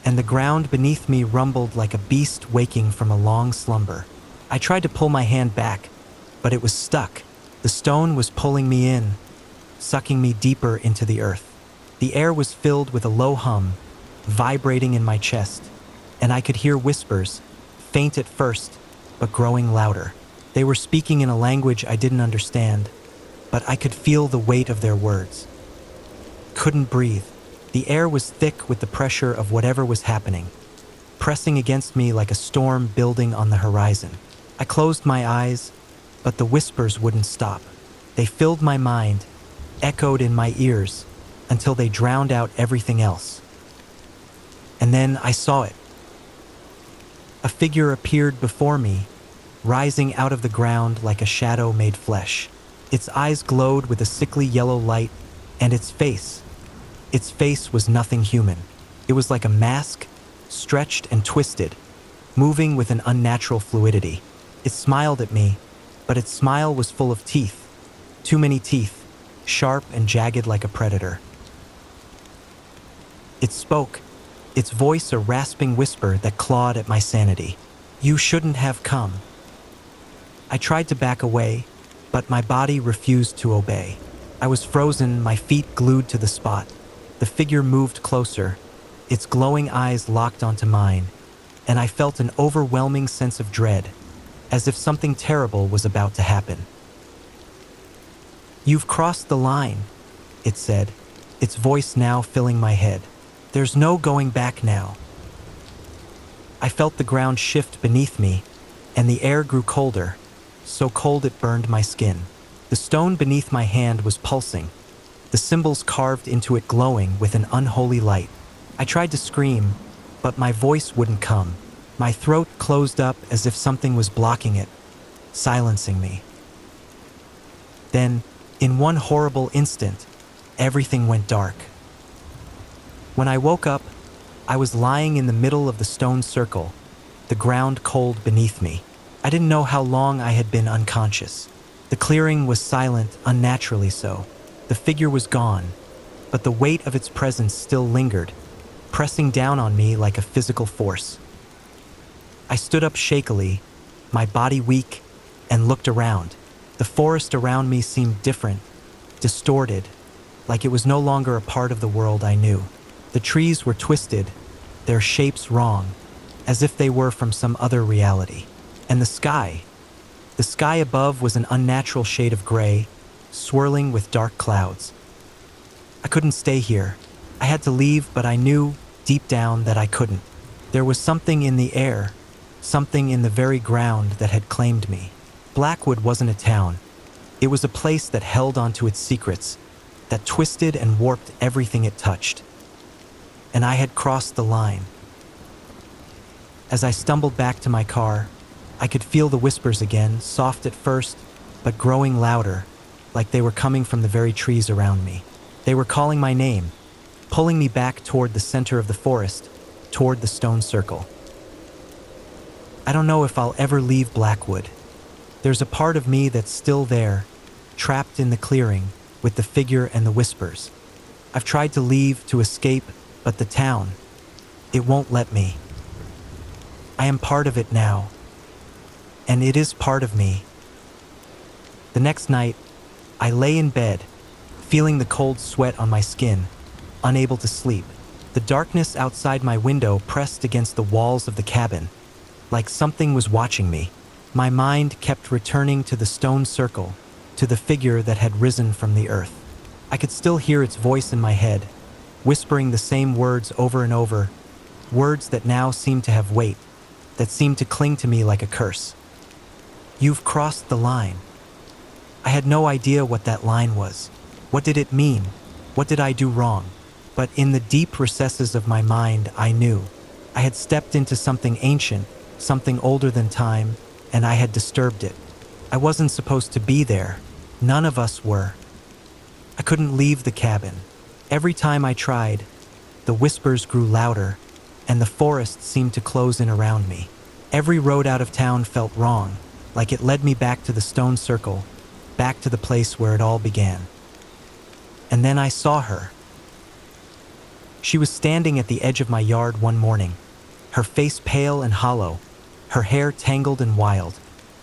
and the ground beneath me rumbled like a beast waking from a long slumber. I tried to pull my hand back, but it was stuck. The stone was pulling me in, sucking me deeper into the earth. The air was filled with a low hum, vibrating in my chest, and I could hear whispers, faint at first, but growing louder. They were speaking in a language I didn't understand, but I could feel the weight of their words. Couldn't breathe. The air was thick with the pressure of whatever was happening, pressing against me like a storm building on the horizon. I closed my eyes, but the whispers wouldn't stop. They filled my mind, echoed in my ears, until they drowned out everything else. And then I saw it. A figure appeared before me, rising out of the ground like a shadow made flesh. Its eyes glowed with a sickly yellow light, and its face was nothing human. It was like a mask, stretched and twisted, moving with an unnatural fluidity. It smiled at me, but its smile was full of teeth. Too many teeth, sharp and jagged like a predator. It spoke, its voice a rasping whisper that clawed at my sanity. "You shouldn't have come." I tried to back away, but my body refused to obey. I was frozen, my feet glued to the spot. The figure moved closer, its glowing eyes locked onto mine, and I felt an overwhelming sense of dread, as if something terrible was about to happen. "You've crossed the line," it said, its voice now filling my head. "There's no going back now." I felt the ground shift beneath me, and the air grew colder, so cold it burned my skin. The stone beneath my hand was pulsing, the symbols carved into it glowing with an unholy light. I tried to scream, but my voice wouldn't come. My throat closed up as if something was blocking it, silencing me. Then, in one horrible instant, everything went dark. When I woke up, I was lying in the middle of the stone circle, the ground cold beneath me. I didn't know how long I had been unconscious. The clearing was silent, unnaturally so. The figure was gone, but the weight of its presence still lingered, pressing down on me like a physical force. I stood up shakily, my body weak, and looked around. The forest around me seemed different, distorted, like it was no longer a part of the world I knew. The trees were twisted, their shapes wrong, as if they were from some other reality. And the sky above was an unnatural shade of gray, swirling with dark clouds. I couldn't stay here. I had to leave, but I knew, deep down, that I couldn't. There was something in the air, something in the very ground that had claimed me. Blackwood wasn't a town. It was a place that held onto its secrets, that twisted and warped everything it touched. And I had crossed the line. As I stumbled back to my car, I could feel the whispers again, soft at first, but growing louder, like they were coming from the very trees around me. They were calling my name, pulling me back toward the center of the forest, toward the stone circle. I don't know if I'll ever leave Blackwood. There's a part of me that's still there, trapped in the clearing, with the figure and the whispers. I've tried to leave, to escape, but the town, it won't let me. I am part of it now, and it is part of me. The next night, I lay in bed, feeling the cold sweat on my skin, unable to sleep. The darkness outside my window pressed against the walls of the cabin, like something was watching me. My mind kept returning to the stone circle, to the figure that had risen from the earth. I could still hear its voice in my head, whispering the same words over and over, words that now seemed to have weight, that seemed to cling to me like a curse. You've crossed the line. I had no idea what that line was. What did it mean? What did I do wrong? But in the deep recesses of my mind, I knew. I had stepped into something ancient, something older than time, and I had disturbed it. I wasn't supposed to be there. None of us were. I couldn't leave the cabin. Every time I tried, the whispers grew louder, and the forest seemed to close in around me. Every road out of town felt wrong, like it led me back to the stone circle, back to the place where it all began. And then I saw her. She was standing at the edge of my yard one morning, her face pale and hollow, her hair tangled and wild.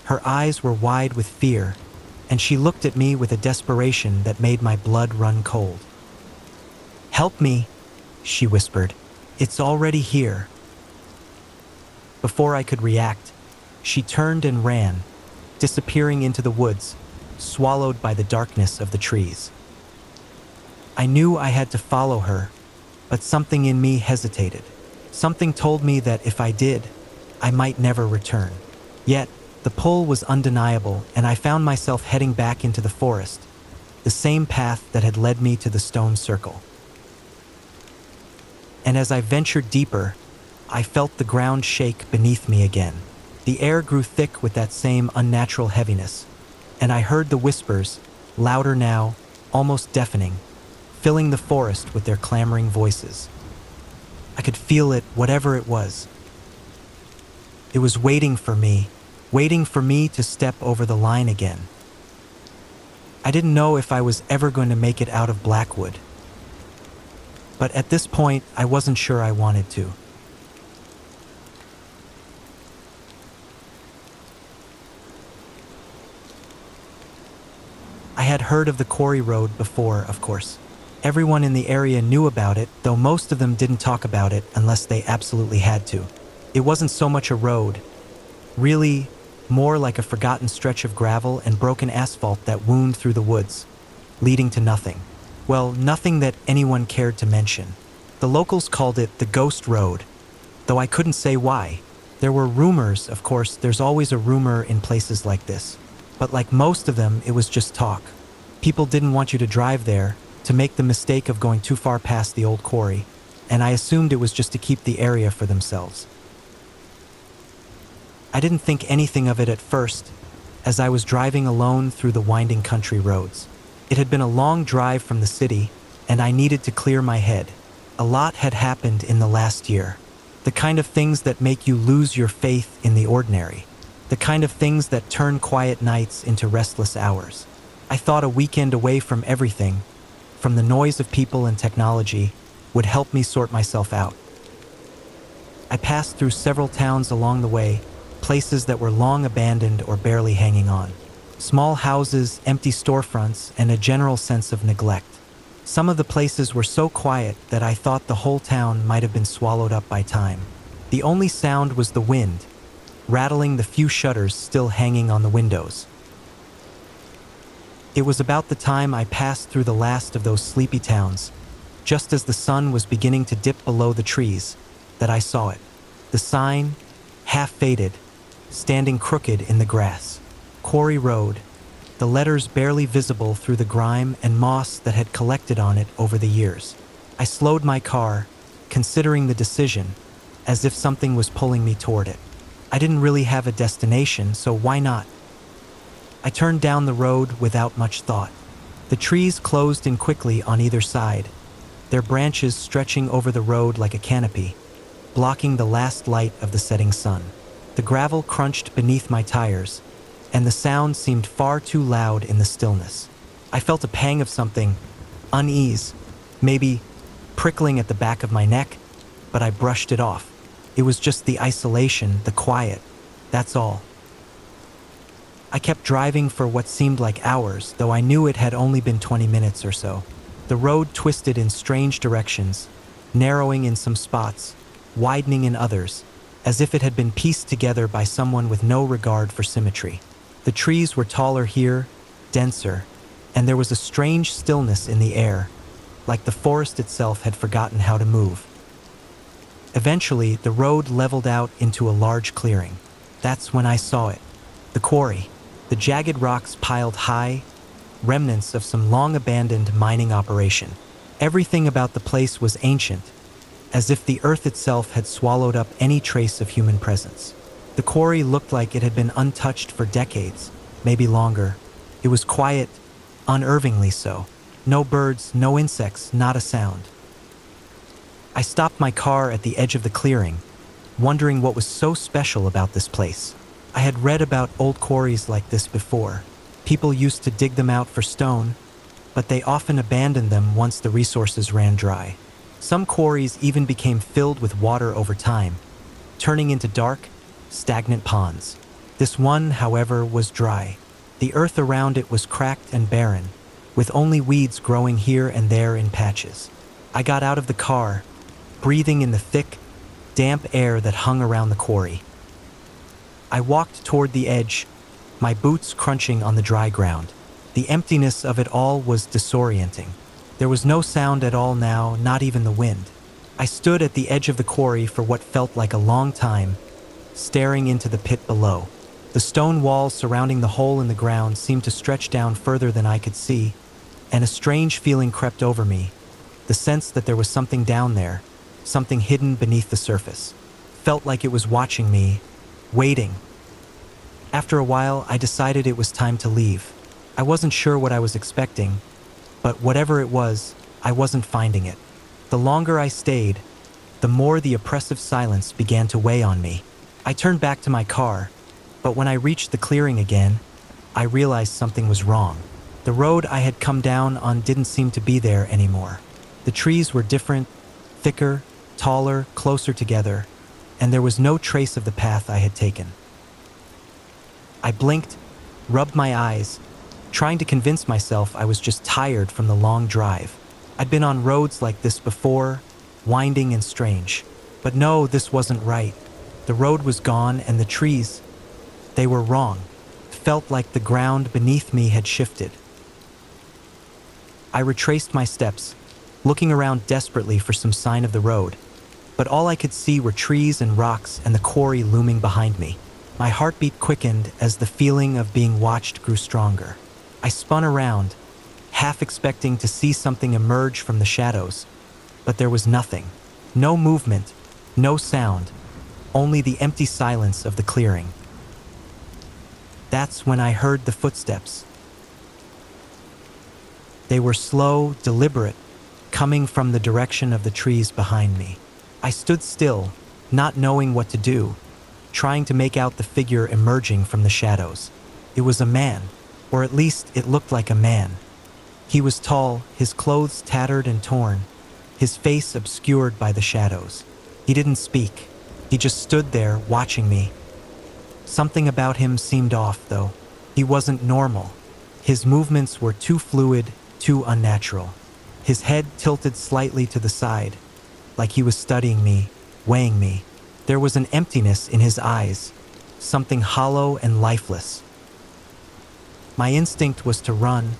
Her eyes were wide with fear, and she looked at me with a desperation that made my blood run cold. "Help me," she whispered. "It's already here." Before I could react, she turned and ran, disappearing into the woods, swallowed by the darkness of the trees. I knew I had to follow her, but something in me hesitated. Something told me that if I did, I might never return. Yet, the pull was undeniable, and I found myself heading back into the forest, the same path that had led me to the stone circle. And as I ventured deeper, I felt the ground shake beneath me again. The air grew thick with that same unnatural heaviness, and I heard the whispers, louder now, almost deafening, filling the forest with their clamoring voices. I could feel it, whatever it was. It was waiting for me to step over the line again. I didn't know if I was ever going to make it out of Blackwood. But at this point, I wasn't sure I wanted to. I had heard of the quarry road before, of course. Everyone in the area knew about it, though most of them didn't talk about it unless they absolutely had to. It wasn't so much a road, really more like a forgotten stretch of gravel and broken asphalt that wound through the woods, leading to nothing. Well, nothing that anyone cared to mention. The locals called it the Ghost Road, though I couldn't say why. There were rumors, of course, there's always a rumor in places like this. But like most of them, it was just talk. People didn't want you to drive there, to make the mistake of going too far past the old quarry, and I assumed it was just to keep the area for themselves. I didn't think anything of it at first, as I was driving alone through the winding country roads. It had been a long drive from the city, and I needed to clear my head. A lot had happened in the last year. The kind of things that make you lose your faith in the ordinary. The kind of things that turn quiet nights into restless hours. I thought a weekend away from everything, from the noise of people and technology, would help me sort myself out. I passed through several towns along the way, places that were long abandoned or barely hanging on. Small houses, empty storefronts, and a general sense of neglect. Some of the places were so quiet that I thought the whole town might have been swallowed up by time. The only sound was the wind, rattling the few shutters still hanging on the windows. It was about the time I passed through the last of those sleepy towns, just as the sun was beginning to dip below the trees, that I saw it. The sign, half faded, standing crooked in the grass. Quarry Road, the letters barely visible through the grime and moss that had collected on it over the years. I slowed my car, considering the decision, as if something was pulling me toward it. I didn't really have a destination, so why not? I turned down the road without much thought. The trees closed in quickly on either side, their branches stretching over the road like a canopy, blocking the last light of the setting sun. The gravel crunched beneath my tires, and the sound seemed far too loud in the stillness. I felt a pang of something, unease, maybe prickling at the back of my neck, but I brushed it off. It was just the isolation, the quiet, that's all. I kept driving for what seemed like hours, though I knew it had only been 20 minutes or so. The road twisted in strange directions, narrowing in some spots, widening in others, as if it had been pieced together by someone with no regard for symmetry. The trees were taller here, denser, and there was a strange stillness in the air, like the forest itself had forgotten how to move. Eventually, the road leveled out into a large clearing. That's when I saw it. The quarry. The jagged rocks piled high, remnants of some long-abandoned mining operation. Everything about the place was ancient, as if the earth itself had swallowed up any trace of human presence. The quarry looked like it had been untouched for decades, maybe longer. It was quiet, unnervingly so. No birds, no insects, not a sound. I stopped my car at the edge of the clearing, wondering what was so special about this place. I had read about old quarries like this before. People used to dig them out for stone, but they often abandoned them once the resources ran dry. Some quarries even became filled with water over time, turning into dark, stagnant ponds. This one, however, was dry. The earth around it was cracked and barren, with only weeds growing here and there in patches. I got out of the car, breathing in the thick, damp air that hung around the quarry. I walked toward the edge, my boots crunching on the dry ground. The emptiness of it all was disorienting. There was no sound at all now, not even the wind. I stood at the edge of the quarry for what felt like a long time, staring into the pit below. The stone walls surrounding the hole in the ground seemed to stretch down further than I could see, and a strange feeling crept over me, the sense that there was something down there, something hidden beneath the surface. Felt like it was watching me, waiting. After a while, I decided it was time to leave. I wasn't sure what I was expecting, but whatever it was, I wasn't finding it. The longer I stayed, the more the oppressive silence began to weigh on me. I turned back to my car, but when I reached the clearing again, I realized something was wrong. The road I had come down on didn't seem to be there anymore. The trees were different, thicker, taller, closer together, and there was no trace of the path I had taken. I blinked, rubbed my eyes, trying to convince myself I was just tired from the long drive. I'd been on roads like this before, winding and strange. But no, this wasn't right. The road was gone and the trees, they were wrong. It felt like the ground beneath me had shifted. I retraced my steps, looking around desperately for some sign of the road, but all I could see were trees and rocks and the quarry looming behind me. My heartbeat quickened as the feeling of being watched grew stronger. I spun around, half expecting to see something emerge from the shadows, but there was nothing. No movement, no sound, only the empty silence of the clearing. That's when I heard the footsteps. They were slow, deliberate, coming from the direction of the trees behind me. I stood still, not knowing what to do, trying to make out the figure emerging from the shadows. It was a man, or at least it looked like a man. He was tall, his clothes tattered and torn, his face obscured by the shadows. He didn't speak. He just stood there, watching me. Something about him seemed off, though. He wasn't normal. His movements were too fluid, too unnatural. His head tilted slightly to the side, like he was studying me, weighing me. There was an emptiness in his eyes, something hollow and lifeless. My instinct was to run,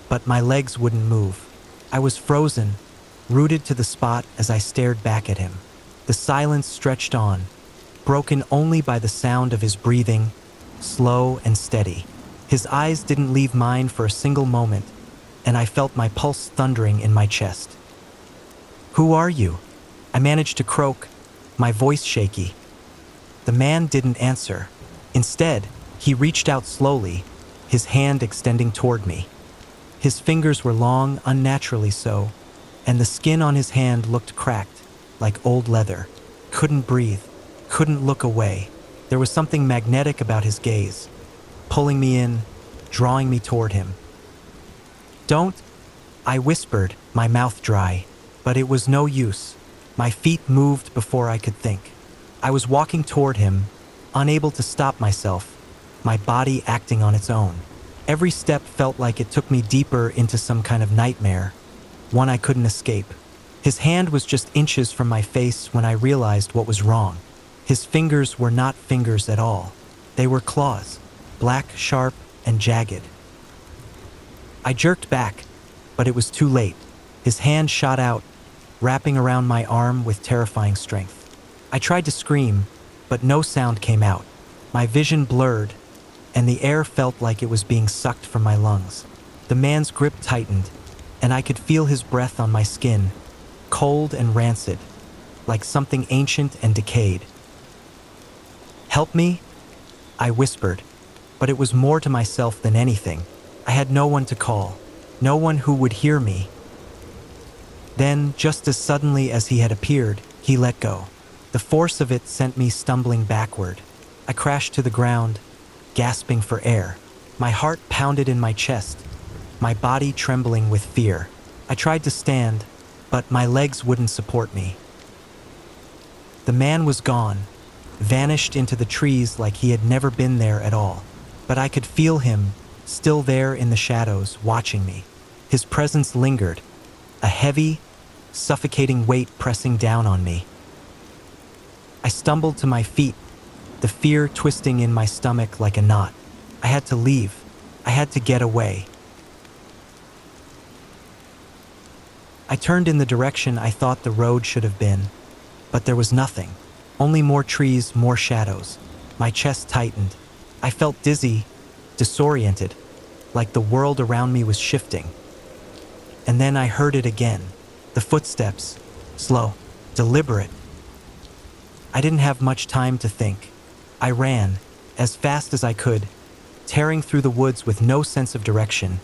but my legs wouldn't move. I was frozen, rooted to the spot as I stared back at him. The silence stretched on, broken only by the sound of his breathing, slow and steady. His eyes didn't leave mine for a single moment, and I felt my pulse thundering in my chest. "Who are you?" I managed to croak, my voice shaky. The man didn't answer. Instead, he reached out slowly, his hand extending toward me. His fingers were long, unnaturally so, and the skin on his hand looked cracked, like old leather. Couldn't breathe, couldn't look away. There was something magnetic about his gaze, pulling me in, drawing me toward him. "Don't," I whispered, my mouth dry. But it was no use. My feet moved before I could think. I was walking toward him, unable to stop myself, my body acting on its own. Every step felt like it took me deeper into some kind of nightmare, one I couldn't escape. His hand was just inches from my face when I realized what was wrong. His fingers were not fingers at all. They were claws, black, sharp, and jagged. I jerked back, but it was too late. His hand shot out, wrapping around my arm with terrifying strength. I tried to scream, but no sound came out. My vision blurred, and the air felt like it was being sucked from my lungs. The man's grip tightened, and I could feel his breath on my skin, cold and rancid, like something ancient and decayed. "Help me?" I whispered, but it was more to myself than anything. I had no one to call, no one who would hear me. Then, just as suddenly as he had appeared, he let go. The force of it sent me stumbling backward. I crashed to the ground, gasping for air. My heart pounded in my chest, my body trembling with fear. I tried to stand, but my legs wouldn't support me. The man was gone, vanished into the trees like he had never been there at all. But I could feel him, still there in the shadows, watching me. His presence lingered, a heavy, suffocating weight pressing down on me. I stumbled to my feet, the fear twisting in my stomach like a knot. I had to leave. I had to get away. I turned in the direction I thought the road should have been, but there was nothing. Only more trees, more shadows. My chest tightened. I felt dizzy, disoriented, like the world around me was shifting. And then I heard it again. The footsteps, slow, deliberate. I didn't have much time to think. I ran, as fast as I could, tearing through the woods with no sense of direction,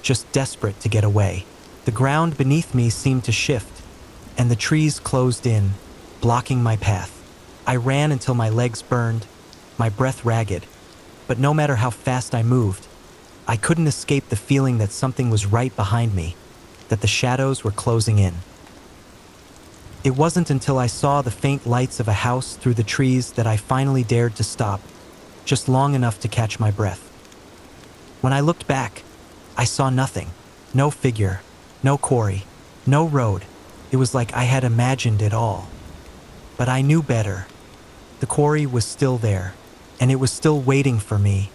just desperate to get away. The ground beneath me seemed to shift, and the trees closed in, blocking my path. I ran until my legs burned, my breath ragged, but no matter how fast I moved, I couldn't escape the feeling that something was right behind me, that the shadows were closing in. It wasn't until I saw the faint lights of a house through the trees that I finally dared to stop, just long enough to catch my breath. When I looked back, I saw nothing. No figure, no quarry, no road. It was like I had imagined it all. But I knew better. The quarry was still there, and it was still waiting for me,